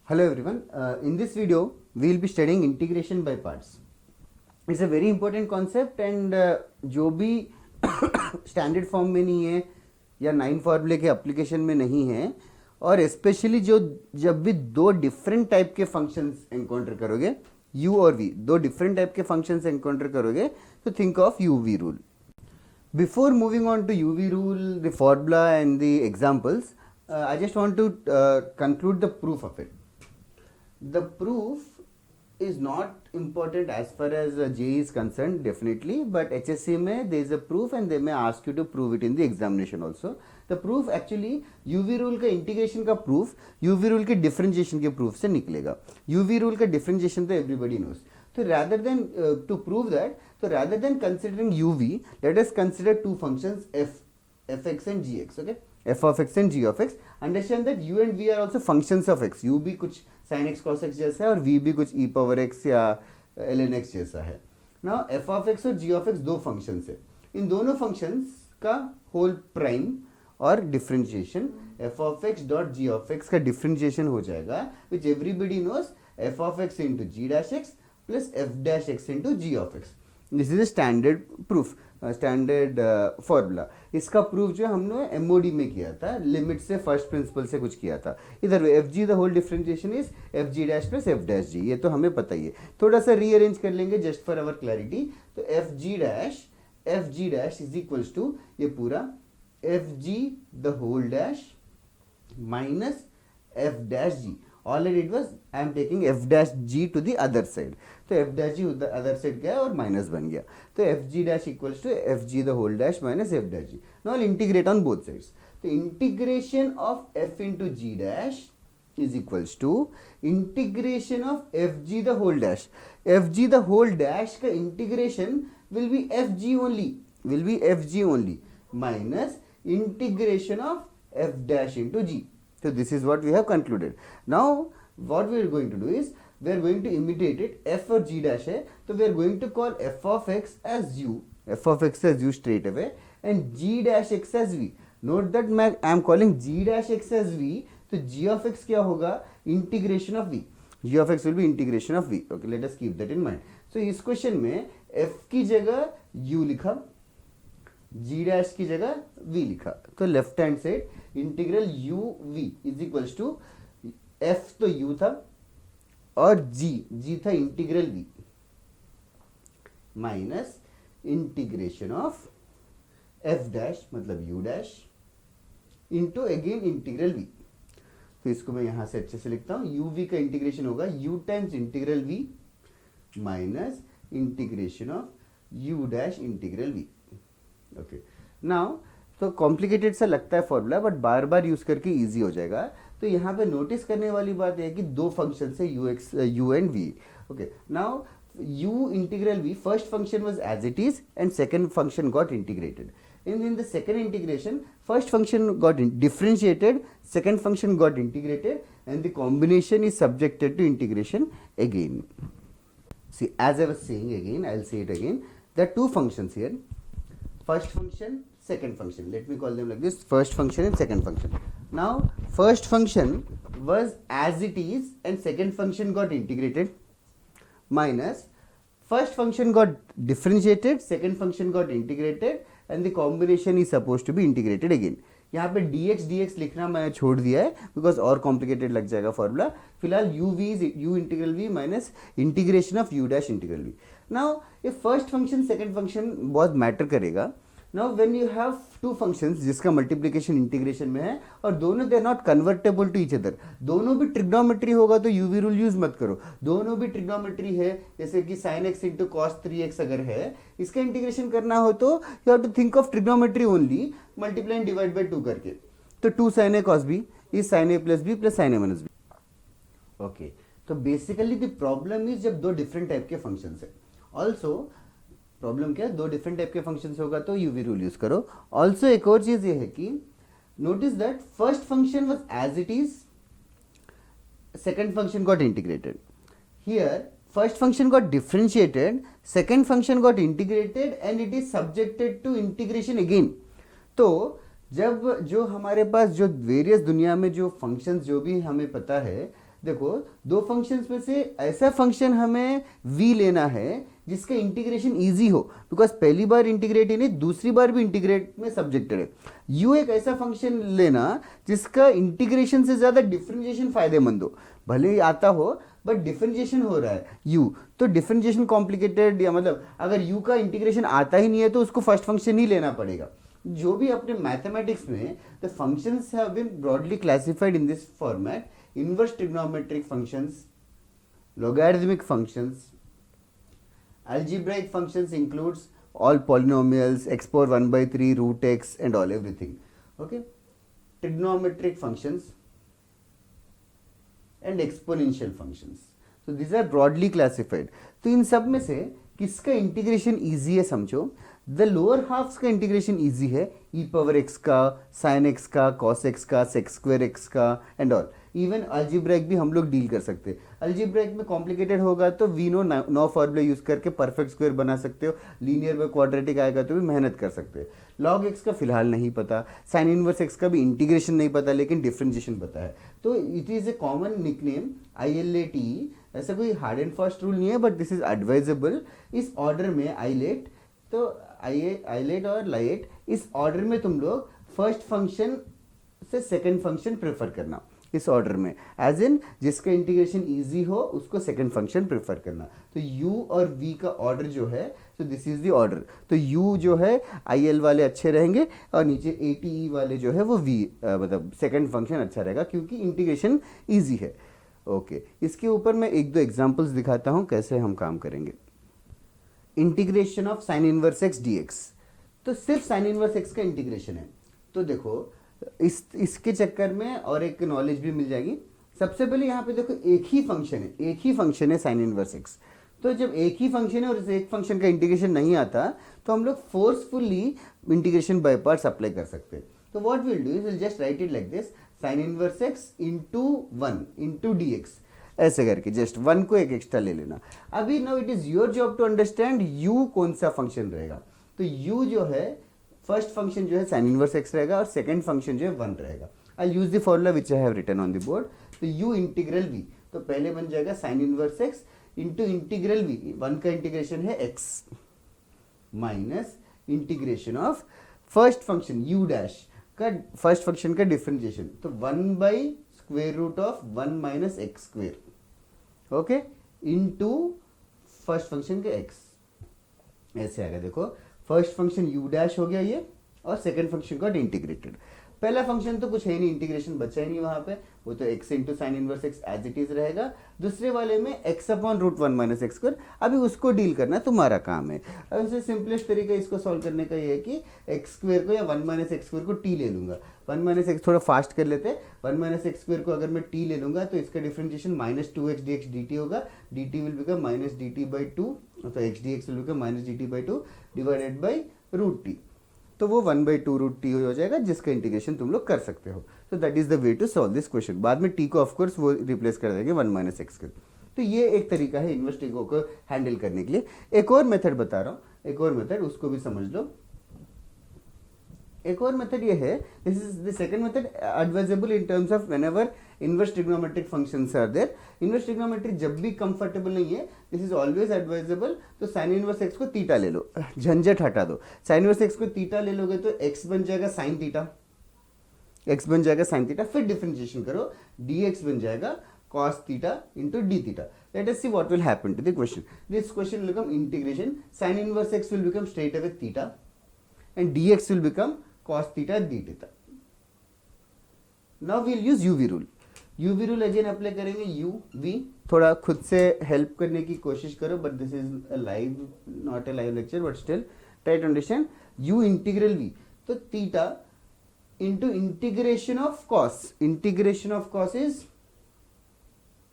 Hello everyone. In this video, we will be studying integration by parts. It's a very important concept and जो भी standard form में नहीं है या 9 फार्मूले के एप्लीकेशन में नहीं है और स्पेशली जो जब भी दो डिफरेंट टाइप के फंक्शंस एनकाउंटर करोगे u और v दो डिफरेंट टाइप के फंक्शंस एनकाउंटर करोगे तो think of uv rule. Before moving on to uv rule, the formula and the examples, I just want to conclude the proof of it. The proof is not important as far as JEE is concerned, definitely, but HSC में there is a proof and they may ask you to prove it in the examination also. The proof actually UV rule का integration का proof UV rule के differentiation के proof से निकलेगा. UV rule का differentiation तो everybody knows. So rather than to prove that, so rather than considering UV, let us consider two functions fx and gx. Okay, f of x and g of x. Understand that u and v are also functions of x. U भी कुछ sin x cos x जैसा है और v भी कुछ e power x या ln x जैसा है. Now f of x और g of x दो functions है. इन दोनों functions का whole prime और differentiation f of x dot g of x का differentiation हो जाएगा, which everybody knows f of x into g dash x plus f dash x into g of x. This is a standard proof, standard formula. इसका proof जो हमने MOD में किया था, limit से फर्स्ट प्रिंसिपल से कुछ किया था. इधर F G the whole differentiation is F G dash plus F dash G, ये तो हमें पता ही है. थोड़ा सा रीअरेंज कर लेंगे जस्ट फॉर अवर क्लैरिटी. तो F G dash is equals to ये पूरा F G the whole dash minus F dash G. All I did was I am taking f dash g to the other side. तो f dash g the other side गया और minus बन गया. तो f g dash equals to f g the whole dash minus f dash g. Now I'll integrate on both sides. तो integration of f into g dash is equals to integration of f g the whole dash. f g the whole dash का integration will be f g only minus integration of f dash into g. So this is what we have concluded. Now what we are going to do is we are going to imitate it. F और g dash है तो we are going to call f of x as u straight away and g dash x as v. Note that I am calling g dash x as v, तो g of x क्या होगा? Integration of v. g of x will be integration of v. Okay, let us keep that in mind. So इस question में f की जगह u लिखा, g dash की जगह v लिखा. तो left hand side integral u v is equals to f तो u था और g था इंटीग्रल v minus integration of f dash मतलब u dash into again integral v. तो इसको मैं यहां से अच्छे से लिखता हूं. u v का इंटीग्रेशन होगा u times integral v minus integration of u dash integral v. Okay, now तो कॉम्प्लिकेटेड सा लगता है formula but bar bar use करके इजी हो जाएगा. तो यहाँ पे नोटिस करने वाली बात है कि दो फंक्शन है u and v. Okay, now u integral v first function was as it is and second function got integrated. In the second integration, first function got differentiated, second function got integrated, and the combination is subjected to integration again. See, as I was saying again, I'll say it again. There are two functions here. First function, second function. Let me call them like this: first function and second function. Now, first function was as it is, and second function got integrated. Minus, first function got differentiated, second function got integrated. And the combination is supposed to be integrated again. यहाँ पे dx लिखना मैं छोड़ दिया है because और complicated लग जाएगा फॉर्मूला. फिलहाल u v is u integral v minus integration of u dash integral v. Now ये फर्स्ट फंक्शन सेकंड फंक्शन बहुत मैटर करेगा. Now when you have two functions जिसका मल्टीप्लिकेशन इंटीग्रेशन में है और दोनों they are not convertible to each other, दोनों भी ट्रिग्नोमेट्री होगा तो यूवी रूल यूज मत करो. दोनों भी ट्रिग्नोमेट्री है, जैसे कि sin x into cos 3x अगर है, इसका इंटीग्रेशन करना हो तो you have to think of trigonometry only, multiply and divide by 2 करके. तो 2 sin a cos b is sin a plus b plus sin a minus b. Okay, तो basically the problem is जब दो different type के functions है. Also problem क्या है, दो डिफरेंट टाइप के फंक्शंस होगा तो यूवी रूल यूज करो. ऑल्सो एक और चीज ये है कि notice that first function was as it is, second function got integrated. Here first function got differentiated, second function got integrated and it is subjected to integration again. तो जब जो हमारे पास जो वेरियस दुनिया में जो फंक्शंस जो भी हमें पता है, देखो दो फंक्शंस में से ऐसा फंक्शन हमें v लेना है जिसका इंटीग्रेशन इजी हो, बिकॉज पहली बार इंटीग्रेट ही नहीं दूसरी बार भी इंटीग्रेट में सब्जेक्टेड है। u एक ऐसा फंक्शन लेना जिसका इंटीग्रेशन से ज़्यादा डिफरेंशिएशन फायदेमंद हो, भले ही आता हो बट डिफरेंशिएशन हो रहा है u, तो डिफरेंशिएशन कॉम्प्लिकेटेड, या मतलब अगर u का इंटीग्रेशन आता ही नहीं है तो उसको फर्स्ट फंक्शन ही लेना पड़ेगा। जो भी अपने मैथमेटिक्स में the functions have been broadly classified in this format: inverse trigonometric functions, logarithmic functions, algebraic functions includes all polynomials, x power 1 by 3, root x and all everything. Okay, trigonometric functions and exponential functions. So these are broadly classified. तो इन सब में से किसका integration easy है समझो, the lower halves का integration easy है, ई power x का, साइन एक्स का, कॉस एक्स का, सेक्स स्क्वायर एक्स का एंड ऑल। इवन अल्जीब्रैक भी हम लोग डील कर सकते हैं। अल्जीब्रैक में कॉम्प्लिकेटेड होगा तो वी नो फॉर्मूला यूज करके परफेक्ट स्क्वायर बना सकते हो, लीनियर में क्वाड्रेटिक आएगा तो भी मेहनत कर सकते हैं। लॉग एक्स का फिलहाल नहीं पता, साइन इनवर्स एक्स का भी इंटीग्रेशन नहीं पता लेकिन डिफरेंशिएशन पता है, तो it is a common nickname ILAT। ऐसा कोई हार्ड एंड फास्ट रूल नहीं है बट दिस इज एडवाइजेबल। इस ऑर्डर में आईलेट, तो आईलेट और लाइट, इस ऑर्डर में तुम लोग फर्स्ट फंक्शन से सेकंड फंक्शन प्रेफर करना, इस ऑर्डर में, एज इन जिसका इंटीग्रेशन इजी हो उसको सेकंड फंक्शन प्रेफर करना। तो u और v का ऑर्डर जो है, तो दिस इज द ऑर्डर। तो u जो है IL वाले अच्छे रहेंगे और नीचे ATE वाले जो है वो v मतलब सेकंड फंक्शन अच्छा रहेगा क्योंकि इंटीग्रेशन इजी है। ओके, इसके ऊपर मैं एक दो एग्जांपल्स दिखाता हूँ कैसे हम काम करेंगे। Integration of sine inverse x dx, तो सिर्फ साइन इनवर्स एक्स का इंटीग्रेशन है। तो देखो इसके चक्कर में और एक नॉलेज भी मिल जाएगी। सबसे पहले यहाँ पे देखो एक ही फंक्शन है साइन इनवर्स एक्स। तो जब एक ही फंक्शन है और इस एक फंक्शन का इंटीग्रेशन नहीं आता तो हम लोग forcefully integration by parts apply कर सकते हैं। तो what will do is will just right it like this, sign inverse X into 1 into dx, ऐसे करके जस्ट 1 को एक एक्स्ट्रा ले लेना। अभी now it is your job to understand u कौन सा फंक्शन रहेगा। तो u जो है फर्स्ट फंक्शन जो है साइन इनवर्स एक्स रहेगा और सेकंड फंक्शन जो है 1 रहेगा। I use the formula which I have written on the board. तो u इंटीग्रल v, तो पहले बन जाएगा sine inverse X into integral v, 1 का इंटीग्रेशन है x, minus integration of first function u dash का, फर्स्ट फंक्शन का differentiation, तो 1 by square root of 1 minus X square, okay, into first function के x, ऐसे आएगा। देखो फर्स्ट फंक्शन u डैश हो गया ये और सेकंड फंक्शन गॉट इंटीग्रेटेड। पहला फंक्शन तो कुछ है नहीं, इंटीग्रेशन बचा ही नहीं वहां पे, वो तो x into sine inverse x as it is रहेगा। दूसरे वाले में x upon root 1 minus x square, अभी उसको डील करना तुम्हारा काम है। अब इससे सिंपलेस्ट तरीका इसको सॉल्व करने का ये है कि एक्स स्क्वायर को या 1 माइनस एक्स स्क्वायर को t ले लूंगा। 1 माइनस एक्स थोड़ा फास्ट कर लेते हैं। 1 माइनस एक्स स्क्वायर को अगर मैं t ले लूंगा तो इसका differentiation minus 2x dx dt होगा, dt will become minus dt by 2, तो x dx will become minus dt by 2 divided by root t, तो वो 1 बाई 2 रूट टी हो जाएगा जिसका इंटीग्रेशन तुम लोग कर सकते हो। तो that is the way to solve this question. बाद में टी को ऑफकोर्स वो रिप्लेस कर देंगे 1 माइनस एक्स के। तो ये एक तरीका है इनवर्स टी को हैंडल करने के लिए। एक और मेथड बता रहा हूँ, एक और मेथड, उसको भी समझ लो। एक और मेथड ये है, this is the second method advisable in terms of whenever inverse trigonometric functions are there. Inverse trigonometric जब भी कंफर्टेबल नहीं है, दिस इज ऑलवेज एडवाइजेबल। तो साइन इनवर्स एक्स को थीटा ले लो, झंझट हटा दो। साइन इनवर्स एक्स को थीटा ले लोगे तो एक्स बन जाएगा साइन थीटा, एक्स बन जाएगा साइन थीटा, फिर डिफरेंशिएशन करो, dx बन जाएगा cos theta into d theta. Let us see what will happen to the question. This question will become integration sine inverse x will become straight away theta and dx will become cos theta d theta. Now we'll use UV rule. UV rule again apply करेंगे, UV थोड़ा खुद से help करने की कोशिश करो, but this is a live, not a live lecture, but still try to understand. U integral V, तो theta into integration of cos, integration of cos is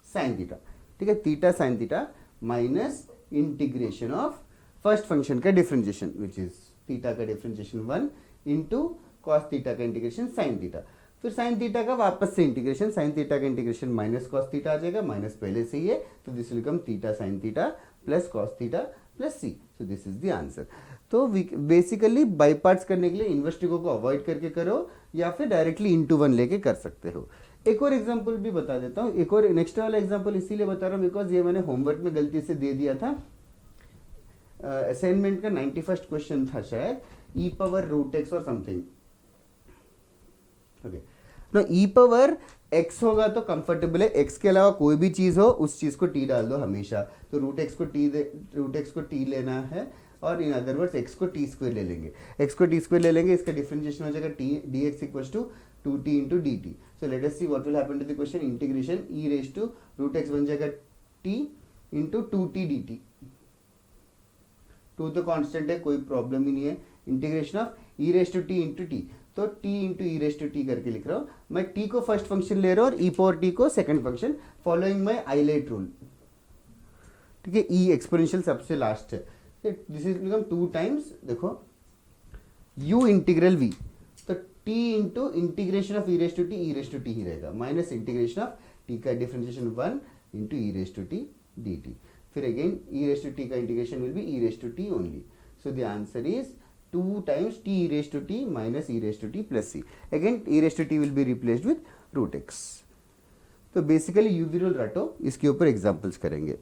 sine theta, ठीक है, theta sine theta minus integration of first function का differentiation which is theta का differentiation 1 into cos theta का integration sine theta, फिर sine theta का वापस से integration, sine theta का इंटीग्रेशन माइनस कॉस थीटा आ जाएगा, माइनस पहले से ही है, तो this will become theta sine theta plus cos theta plus C. So this is the answer. तो बेसिकली बाई पार्ट्स करने के लिए इनवर्स ट्रिको को अवॉइड करके करो या फिर डायरेक्टली इनटू वन लेके कर सकते हो. एक और एग्जांपल भी बता देता हूँ. एक और नेक्स्ट वाला एग्जांपल इसीलिए बता रहा हूँ बिकॉज ये मैंने होमवर्क में गलती से दे दिया था. असाइनमेंट का 91st क्वेश्चन था शायद, ई पावर रूट एक्स और समथिंग. ओके, ना ई पावर एक्स होगा तो कंफर्टेबल है. एक्स के अलावा कोई भी चीज हो उस चीज को टी डाल दो हमेशा. तो रूट एक्स को टी लेना है और इन अदर वर्ड्स एक्स को टी स्क्वायर ले लेंगे. एक्स को टी स्क्वायर ले लेंगे, इसका डिफरेंशिएशन हो जाएगा t d x equal to 2t into d t. So let us see what will happen to the question. Integration e raise to root x बन जाएगा t into 2t D T. 2 तो constant है, कोई problem ही नहीं है. Integration of E raise to t into t. तो t into E raise to t करके लिख रहा हूँ. मैं t को फर्स्ट फंक्शन ले रहा हूँ और e पावर t को second function, following my ILATE rule. ठीक है, e एक्सपोनेंशियल सबसे लास्ट है. दिस इज बिकम 2 टाइम्स, देखो u इंटीग्रल v. तो t into integration of E raise to T ही रहेगा, माइनस इंटीग्रेशन ऑफ t का differentiation 1 into E raise to T D T. फिर again E raise to T का integration will be E raise to T only. So the answer is 2 times t e raised to t minus e raised to t plus c. Again e raised to t will be replaced with root x. तो basically UV rule रटो, इसके ऊपर examples करेंगे.